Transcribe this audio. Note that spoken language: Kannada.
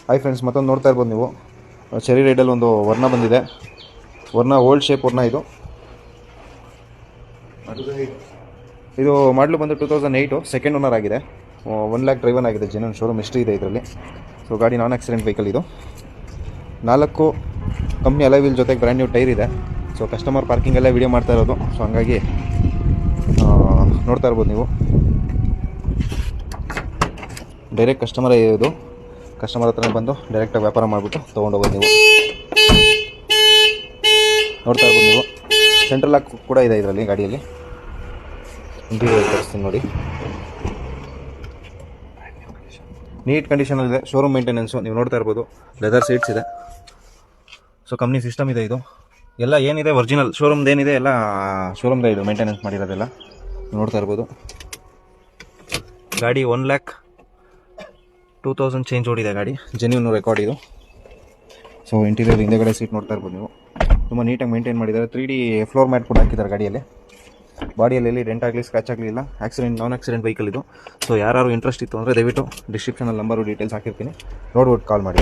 ಹಾಯ್ ಫ್ರೆಂಡ್ಸ್, ಮತ್ತೊಂದು ನೋಡ್ತಾ ಇರ್ಬೋದು ನೀವು ಚೆರಿ ರೈಡಲ್ಲಿ ಒಂದು ವರ್ಣ ಬಂದಿದೆ. ವರ್ಣ ಓಲ್ಡ್ ಶೇಪ್ ವರ್ಣ ಇದು ಮಾಡಲು ಬಂದು 2008 ಸೆಕೆಂಡ್ ಓನರ್ ಆಗಿದೆ. 1 lakh ಡ್ರೈವನ್ ಆಗಿದೆ. ಜೆನ್ಯೂನ್ ಶೋರೂಮ್ ಹಿಸ್ಟ್ರಿ ಇದೆ ಇದರಲ್ಲಿ. ಸೊ ಗಾಡಿ ನಾನ್ ಆಕ್ಸಿಡೆಂಟ್ ವೆಹಿಕಲ್ ಇದು. 4 ಕಂಪ್ನಿ ಅಲೈ ವೀಲ್ ಜೊತೆಗೆ ಬ್ರ್ಯಾಂಡ್ ನ್ಯೂ ಟೈರ್ ಇದೆ. ಸೊ ಕಸ್ಟಮರ್ ಪಾರ್ಕಿಂಗೆಲ್ಲ ವೀಡಿಯೋ ಮಾಡ್ತಾ ಇರೋದು. ಸೊ ಹಂಗಾಗಿ ನೋಡ್ತಾ ಇರ್ಬೋದು ನೀವು. ಡೈರೆಕ್ಟ್ ಕಸ್ಟಮರೇ ಇದು. ಕಸ್ಟಮರ್ ಹತ್ರನೇ ಬಂದು ಡೈರೆಕ್ಟಾಗಿ ವ್ಯಾಪಾರ ಮಾಡಿಬಿಟ್ಟು ತೊಗೊಂಡೋಗೋದು ನೀವು. ನೋಡ್ತಾ ಇರ್ಬೋದು ನೀವು. ಸೆಂಟ್ರಲ್ ಲಾಕ್ ಕೂಡ ಇದೆ ಇದರಲ್ಲಿ ಗಾಡಿಯಲ್ಲಿ. ಇಂಟೀರಿಯರ್ ತೋರಿಸ್ತೀನಿ ನೋಡಿ. ನೀಟ್ ಕಂಡೀಷನಲ್ಲಿದೆ. ಶೋರೂಮ್ ಮೇಂಟೆನೆನ್ಸು ನೀವು ನೋಡ್ತಾ ಇರ್ಬೋದು. ಲೆದರ್ ಸೀಟ್ಸ್ ಇದೆ. ಸೊ ಕಂಪ್ನಿ ಸಿಸ್ಟಮ್ ಇದೆ ಇದು. ಎಲ್ಲ ಏನಿದೆ ಒರಿಜಿನಲ್ ಶೋರೂಮ್ದು ಏನಿದೆ ಎಲ್ಲ ಶೋರೂಮ್ದೇ ಇದು ಮೇಂಟೆನೆನ್ಸ್ ಮಾಡಿರೋದೆಲ್ಲ ನೋಡ್ತಾ ಇರ್ಬೋದು. ಗಾಡಿ 1,02,000 ಚೇಂಜ್ ಓಡಿದೆ ಗಾಡಿ. ಜೆನ್ಯೂನ್ ರೆಕಾರ್ಡ್ ಇದು. ಸೊ ಇಂಟೀರಿಯರ್ ಹಿಂದೆಗಡೆ ಸೀಟ್ ನೋಡ್ತಾ ಇರ್ಬೋದು ನೀವು. ತುಂಬ ನೀಟಾಗಿ ಮೇಂಟೈನ್ ಮಾಡಿದ್ದಾರೆ. 3D ಫ್ಲೋರ್ ಮ್ಯಾಟ್ ಕೂಡ ಹಾಕಿದ್ದಾರೆ ಗಾಡಿಯಲ್ಲಿ. ಬಾಡಿಯಲ್ಲಿ ಎಲ್ಲಿ ಡೆಂಟ್ ಆಗಲಿ ಸ್ಕ್ರಾಚ್ ಆಗಲಿಲ್ಲ. ನಾನ್ ಆಕ್ಸಿಡೆಂಟ್ ವೆಹಿಕಲ್ ಇದು. ಸೊ ಯಾರು ಇಂಟ್ರೆಸ್ಟ್ ಇತ್ತು ಅಂದರೆ ದಯವಿಟ್ಟು ಡಿಸ್ಕ್ರಿಪ್ಷನಲ್ಲಿ ನಂಬರು ಡೀಟೇಲ್ಸ್ ಹಾಕಿರ್ತೀನಿ, ನೋಡ್ಬಿಟ್ಟು ಕಾಲ್ ಮಾಡಿ.